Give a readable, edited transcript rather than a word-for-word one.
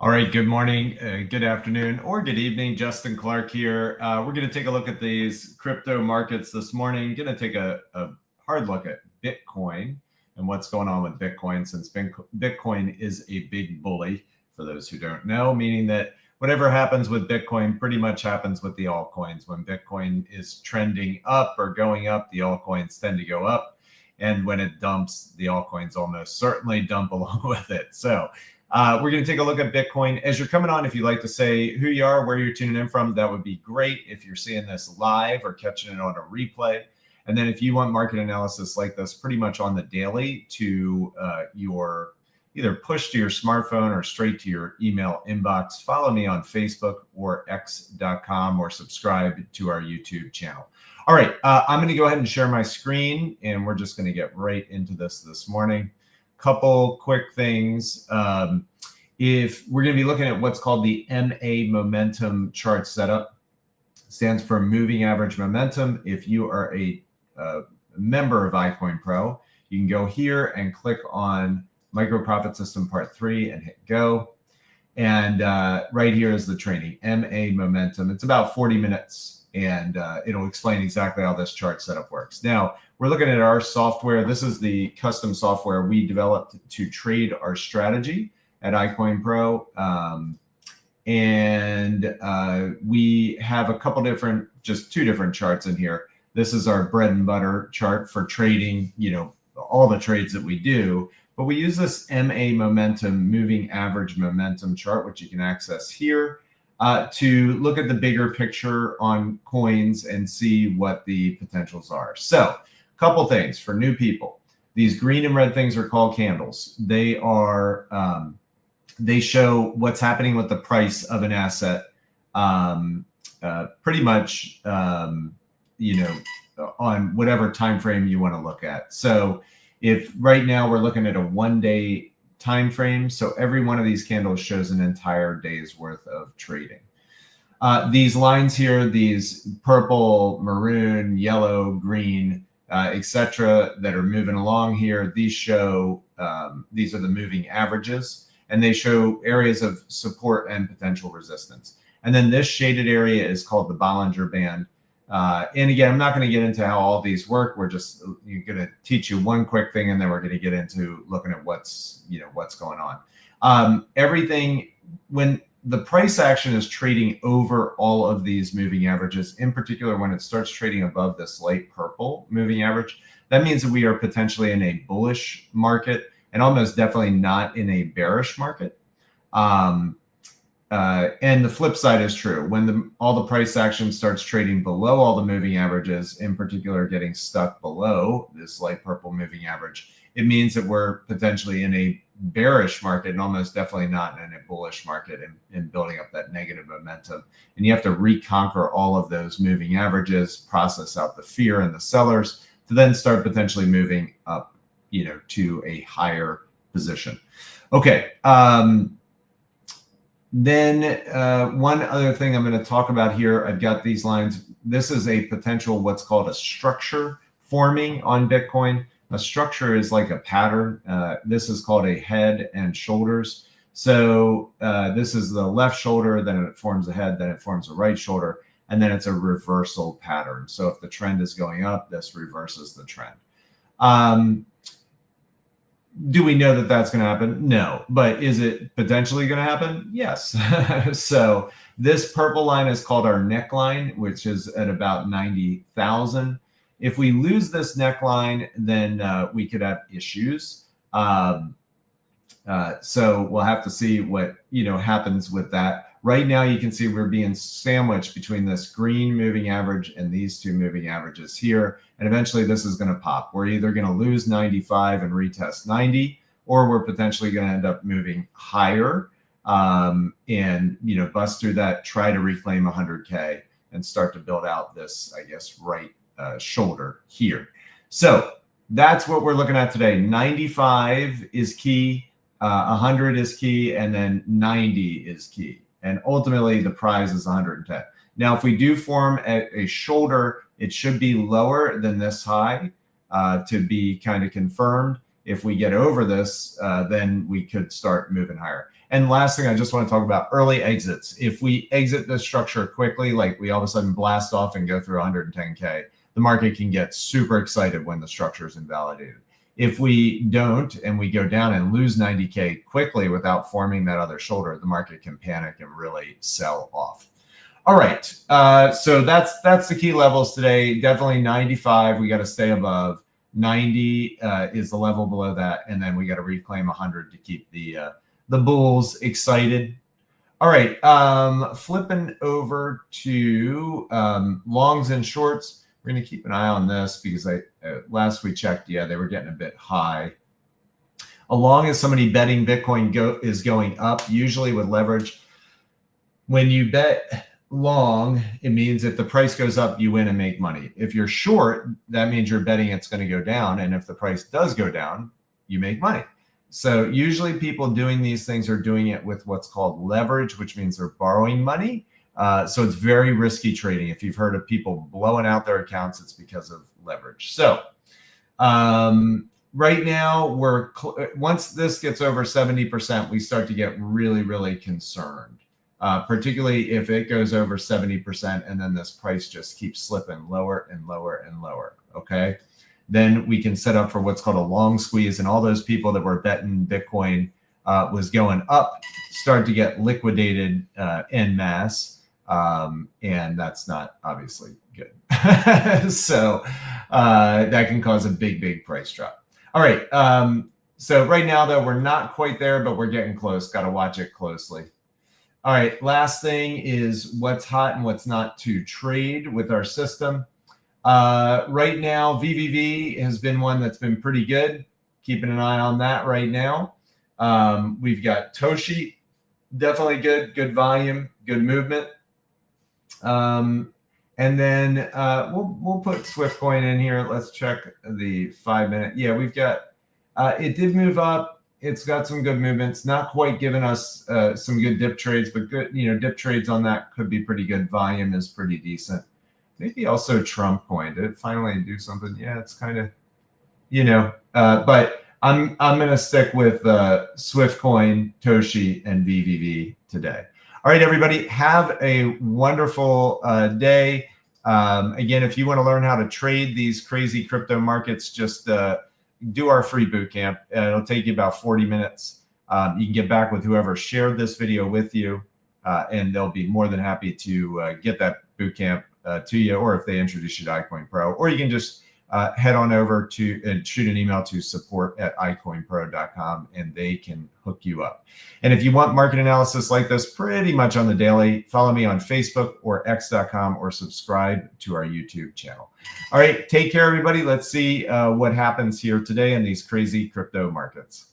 All right, good morning, good afternoon, or good evening. Justin Clark here. We're going to take a look at these crypto markets this morning. Going to take a hard look at Bitcoin and what's going on with Bitcoin, since Bitcoin is a big bully, for those who don't know, meaning that whatever happens with Bitcoin pretty much happens with the altcoins. When Bitcoin is trending up or going up, the altcoins tend to go up. And when it dumps, the altcoins almost certainly dump along with it. So we're going to take a look at Bitcoin. As you're coming on, if you'd like to say who you are, where you're tuning in from, that would be great. If you're seeing this live or catching it on a replay. And then if you want market analysis like this pretty much on the daily to your either push to your smartphone or straight to your email inbox, follow me on Facebook or x.com or subscribe to our YouTube channel. All right, I'm going to go ahead and share my screen, and we're just going to get right into this morning. Couple quick things. If we're going to be looking at what's called the MA momentum chart setup, stands for moving average momentum. If you are a member of iCoinPro, you can go here and click on Micro Profit System Part 3 and hit go. And right here is the training, MA momentum. It's about 40 minutes, and it'll explain exactly how this chart setup works. Now, we're looking at our software. This is the custom software we developed to trade our strategy at iCoinPro. We have a couple different, just two different charts in here. This is our bread and butter chart for trading, all the trades that we do. But we use this MA momentum, moving average momentum chart, which you can access here, to look at the bigger picture on coins and see what the potentials are. So, couple things for new people. These green and red things are called candles. They are they show what's happening with the price of an asset, pretty much on whatever time frame you want to look at. So if right now we're looking at a 1 day time frame, so every one of these candles shows an entire day's worth of trading. These lines here, these purple, maroon, yellow, green, etc., that are moving along here, these show, these are the moving averages, and they show areas of support and potential resistance. And then this shaded area is called the Bollinger Band. And again, I'm not going to get into how all these work. We're just going to teach you one quick thing, and then we're going to get into looking at what's going on. Everything, when the price action is trading over all of these moving averages, in particular, when it starts trading above this light purple moving average, that means that we are potentially in a bullish market and almost definitely not in a bearish market. And the flip side is true. When all the price action starts trading below all the moving averages, in particular getting stuck below this light purple moving average, it means that we're potentially in a bearish market and almost definitely not in a bullish market, and building up that negative momentum. And you have to reconquer all of those moving averages, process out the fear in the sellers to then start potentially moving up, to a higher position. Okay. Then one other thing I'm going to talk about here, I've got these lines. This is a potential what's called a structure forming on Bitcoin. A structure is like a pattern. This is called a head and shoulders. So this is the left shoulder, then it forms a head, then it forms a right shoulder, and then it's a reversal pattern. So if the trend is going up, this reverses the trend. Do we know that that's going to happen? No. But is it potentially going to happen? Yes. So this purple line is called our neckline, which is at about 90,000. If we lose this neckline, then we could have issues. So we'll have to see what happens with that. Right now, you can see we're being sandwiched between this green moving average and these two moving averages here. And eventually this is going to pop. We're either going to lose 95 and retest 90, or we're potentially going to end up moving higher and bust through that, try to reclaim 100K and start to build out this, I guess, right shoulder here. So that's what we're looking at today. 95 is key, 100 is key, and then 90 is key. And ultimately, the prize is 110. Now, if we do form a shoulder, it should be lower than this high to be kind of confirmed. If we get over this, then we could start moving higher. And last thing I just want to talk about, early exits. If we exit this structure quickly, like we all of a sudden blast off and go through 110K, the market can get super excited when the structure is invalidated. If we don't and we go down and lose 90K quickly without forming that other shoulder, the market can panic and really sell off. All right, so that's the key levels today. Definitely 95, we got to stay above. 90 is the level below that, and then we got to reclaim 100 to keep the bulls excited. All right, flipping over to longs and shorts. We're going to keep an eye on this because last we checked, yeah, they were getting a bit high. A long is somebody betting Bitcoin is going up, usually with leverage. When you bet long, it means if the price goes up, you win and make money. If you're short, that means you're betting it's going to go down. And if the price does go down, you make money. So usually people doing these things are doing it with what's called leverage, which means they're borrowing money. So it's very risky trading. If you've heard of people blowing out their accounts, it's because of leverage. So right now, once this gets over 70%, we start to get really, really concerned, particularly if it goes over 70% and then this price just keeps slipping lower and lower and lower, okay? Then we can set up for what's called a long squeeze, and all those people that were betting Bitcoin was going up start to get liquidated en masse. And that's not obviously good. So that can cause a big price drop. All right. So right now, though, we're not quite there, but we're getting close. Got to watch it closely. All right. Last thing is what's hot and what's not to trade with our system. Right now, VVV has been one that's been pretty good. Keeping an eye on that right now. We've got Toshi, definitely good volume, good movement. And then we'll put Swiftcoin in here. Let's check the 5 minute. Yeah, we've got it did move up. It's got some good movements. Not quite giving us some good dip trades, but good, dip trades on that could be pretty good. Volume is pretty decent. Maybe also Trump coin. Did it finally do something? Yeah, it's kind of, but I'm gonna stick with Swiftcoin, Toshi, and VVV today. All right, everybody, have a wonderful day. Again, if you want to learn how to trade these crazy crypto markets, just do our free bootcamp. It'll take you about 40 minutes. You can get back with whoever shared this video with you, and they'll be more than happy to get that bootcamp to you, or if they introduce you to iCoinPro, or you can just head on over to and shoot an email to support@iCoinPro.com, and they can hook you up. And if you want market analysis like this pretty much on the daily, follow me on Facebook or x.com, or subscribe to our YouTube channel. All right, take care, everybody. Let's see what happens here today in these crazy crypto markets.